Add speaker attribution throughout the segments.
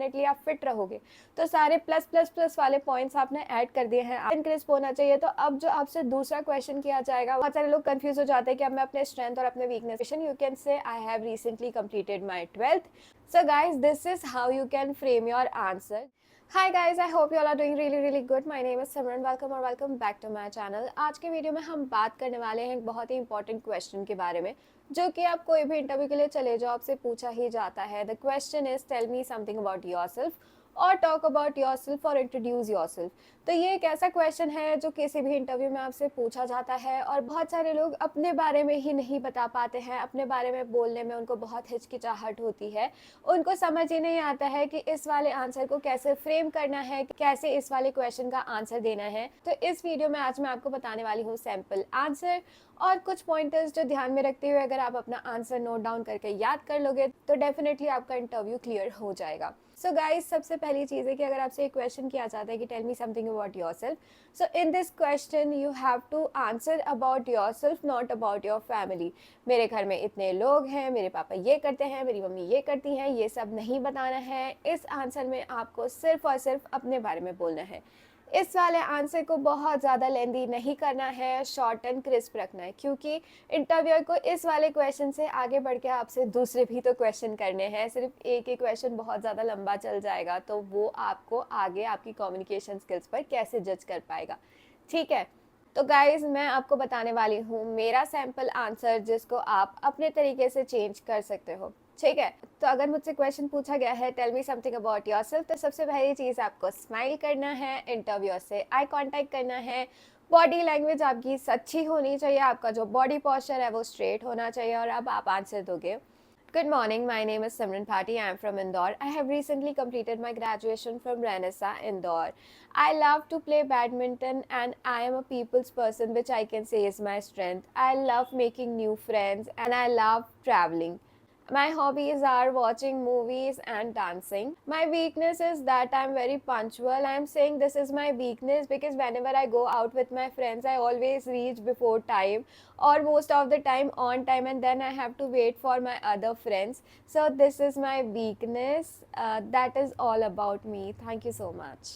Speaker 1: Definitely आप fit रहोगे। तो सारे प्लस प्लस प्लस वाले पॉइंट्स आपने ऐड कर दिए हैं, क्रिस्प होना चाहिए। तो अब जो आपसे दूसरा क्वेश्चन किया जाएगा, बहुत सारे लोग कंफ्यूज हो जाते हैं कि अब मैं अपने स्ट्रेंथ और अपने weakness, you can say I have recently completed my 12th। So guys, this is how you can frame your answer. Hi guys, I hope you all are doing really good. My name is Simran. Welcome or welcome back to my channel. आज के video में हम बात करने वाले हैं एक बहुत ही इंपॉर्टेंट क्वेश्चन के बारे में, जो कि आप कोई भी इंटरव्यू के लिए चले जाओ आपसे पूछा ही जाता है। The question is tell me something about yourself और टॉक अबाउट योरसेल्फ और इंट्रोड्यूस योरसेल्फ। तो ये एक ऐसा क्वेश्चन है जो किसी भी इंटरव्यू में आपसे पूछा जाता है और बहुत सारे लोग अपने बारे में ही नहीं बता पाते हैं, अपने बारे में बोलने में उनको बहुत हिचकिचाहट होती है, उनको समझ ही नहीं आता है कि इस वाले आंसर को कैसे फ्रेम करना है, कैसे इस वाले क्वेश्चन का आंसर देना है। तो इस वीडियो में आज मैं आपको बताने वाली हूँ सैम्पल आंसर और कुछ पॉइंटर्स जो ध्यान में रखते हुए अगर आप अपना आंसर नोट डाउन करके याद कर लोगे तो डेफिनेटली आपका इंटरव्यू क्लियर हो जाएगा। सो गाइस, सबसे पहली चीज़ है कि अगर आपसे एक क्वेश्चन किया जाता है कि tell me something about yourself, so in this question you have to answer about yourself, not about your family. मेरे घर में इतने लोग हैं, मेरे पापा ये करते हैं, मेरी मम्मी ये करती हैं, ये सब नहीं बताना है। इस आंसर में आपको सिर्फ और सिर्फ अपने बारे में बोलना है। इस वाले आंसर को बहुत ज़्यादा लेंदी नहीं करना है, शॉर्ट एंड क्रिस्प रखना है, क्योंकि इंटरव्यूअर को इस वाले क्वेश्चन से आगे बढ़ के आपसे दूसरे भी तो क्वेश्चन करने हैं। सिर्फ एक ही क्वेश्चन बहुत ज़्यादा लंबा चल जाएगा तो वो आपको आगे आपकी कम्युनिकेशन स्किल्स पर कैसे जज कर पाएगा। ठीक है, तो गाइज मैं आपको बताने वाली हूँ मेरा सैम्पल आंसर, जिसको आप अपने तरीके से चेंज कर सकते हो। ठीक है, तो अगर मुझसे क्वेश्चन पूछा गया है tell me something about yourself, तो सबसे पहली चीज़ आपको स्माइल करना है, इंटरव्यूअर से आई कांटेक्ट करना है, बॉडी लैंग्वेज आपकी अच्छी होनी चाहिए, आपका जो बॉडी पोस्चर है वो स्ट्रेट होना चाहिए और अब आप आंसर दोगे। Good morning, my name is Simran Pati. I am from Indore. I have recently completed my graduation from Renaissance, Indore. I love to play badminton and I am a people's person, which I can say is my strength. I love making new friends and I love traveling. My hobbies are watching movies and dancing. My weakness is that I'm very punctual. I'm saying this is my weakness because whenever I go out with my friends, I always reach before time or most of the time on time, and then I have to wait for my other friends. So this is my weakness. That is all about me. Thank you so much.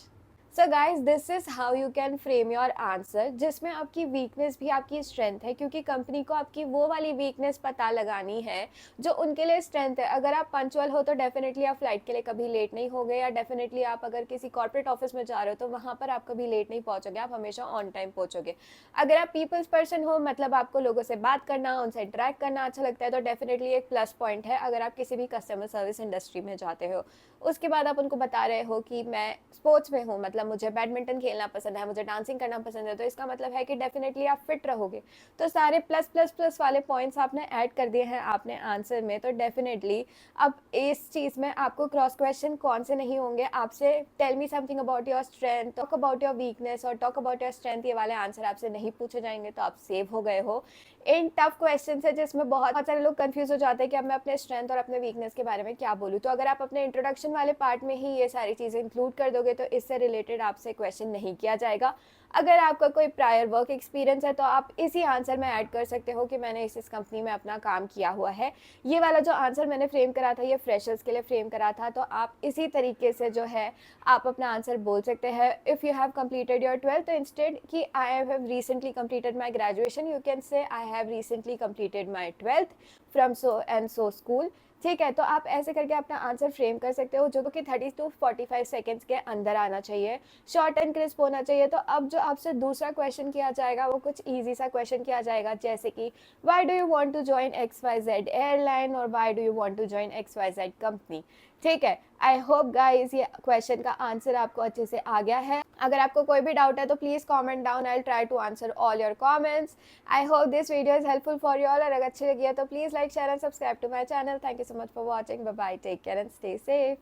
Speaker 1: So guys, this is how you can frame your answer, जिसमें आपकी weakness भी आपकी strength है, क्योंकि company को आपकी वो वाली वीकनेस पता लगानी है जो उनके लिए स्ट्रेंथ है। अगर आप पंचुअल हो तो डेफिनेटली आप फ्लाइट के लिए कभी लेट नहीं होगे, या डेफिनेटली आप अगर किसी कॉर्पोरेट ऑफिस में जा रहे हो तो वहाँ पर आप कभी लेट नहीं पहुँचोगे, आप हमेशा ऑन टाइम पहुँचोगे। अगर आप पीपल्स पर्सन हो, मतलब आपको लोगों से बात करना, उनसे इंटरेक्ट करना अच्छा लगता है, तो डेफिनेटली एक प्लस पॉइंट है अगर आप किसी भी कस्टमर सर्विस इंडस्ट्री में जाते हो। उसके बाद आप उनको बता रहे हो कि मैं स्पोर्ट्स में हूँ, मतलब मुझे बैडमिंटन खेलना पसंद है, मुझे डांसिंग करना पसंद है, तो इसका मतलब है कि डेफिनेटली आप फिट रहोगे। तो सारे प्लस प्लस प्लस वाले पॉइंट्स आपने ऐड कर दिए हैं आपने आंसर में, तो डेफिनेटली अब इस चीज़ में आपको क्रॉस क्वेश्चन कौन से नहीं होंगे। आपसे tell me something about your strength, talk about your weakness और टॉक अबाउट योर स्ट्रेंथ, ये वाले आंसर आपसे नहीं पूछे जाएंगे, तो आप सेव हो गए हो। इन टफ क्वेश्चन है जिसमें बहुत सारे लोग कंफ्यूज हो जाते हैं कि अब मैं अपने स्ट्रेंथ और अपने वीकनेस के बारे में क्या बोलूँ, तो अगर आप अपने इंट्रोडक्शन वाले पार्ट में ही ये सारी चीज़ें इंक्लूड कर दोगे तो इससे रिलेटेड आपसे क्वेश्चन नहीं किया जाएगा। अगर आपका कोई प्रायर वर्क एक्सपीरियंस है तो आप इसी आंसर में ऐड कर सकते हो कि मैंने इस कंपनी में अपना काम किया हुआ है। ये वाला जो आंसर मैंने फ्रेम करा था ये फ्रेशर्स के लिए फ्रेम करा था, तो आप इसी तरीके से जो है आप अपना आंसर बोल सकते हैं। If you have completed your 12th, तो इंस्टेड कि I have recently completed my graduation, you can say I have recently completed my 12th from so and so school. ठीक है, तो आप ऐसे करके अपना आंसर फ्रेम कर सकते हो, जो कि 30 to 45 सेकेंड्स के अंदर आना चाहिए, शॉर्ट एंड क्रिस्प होना चाहिए। तो अब जो आपसे दूसरा क्वेश्चन किया जाएगा वो कुछ इजी सा क्वेश्चन किया जाएगा, जैसे कि why do you want to join XYZ airline और why do you want to join XYZ company. ठीक है, आई होप गाइज ये क्वेश्चन का आंसर आपको अच्छे से आ गया है। अगर आपको कोई भी डाउट है तो please comment down, I will try to answer all your comments. I hope this video is helpful for you all, और अगर अच्छी लगी है तो please like share and subscribe to my channel. Thank you so much for watching, bye bye, take care and stay safe.